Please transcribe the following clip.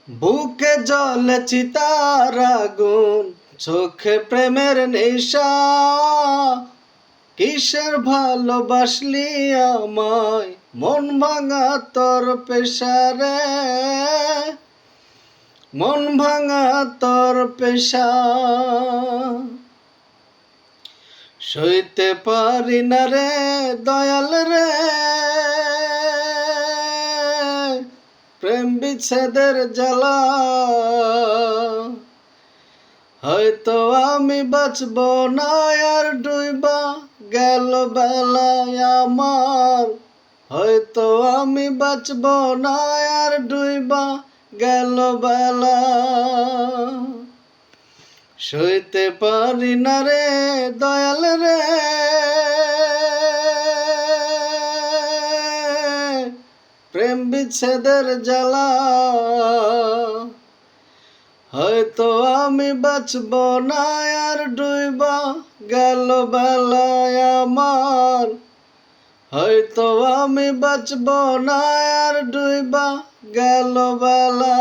বুকে জ্বলে চিতার আগুন, চোখে প্রেমের নেশা। কিসের ভালোবাসলি আমায়, মন ভাঙা তোর পেশা রে, মন ভাঙা তোর পেশা। সইতে পারি না রে দয়াল রে, প্রেম বিচ্ছেদের জ্বালা। হয়তো আমি বাঁচব না আর, ডুইবা গেল বেলায় আমার। হয়তো আমি বাঁচব না আর, ডুইবা গেল বেলা। সইতে পারি না রে দয়াল রে, প্রেম বিচ্ছেদের জ্বালা। হয়তো আমি বাঁচব না আর, ডুইবা গেল বেলায় আমার। হয়তো আমি বাঁচব না আর, ডুইবা গেল বেলা।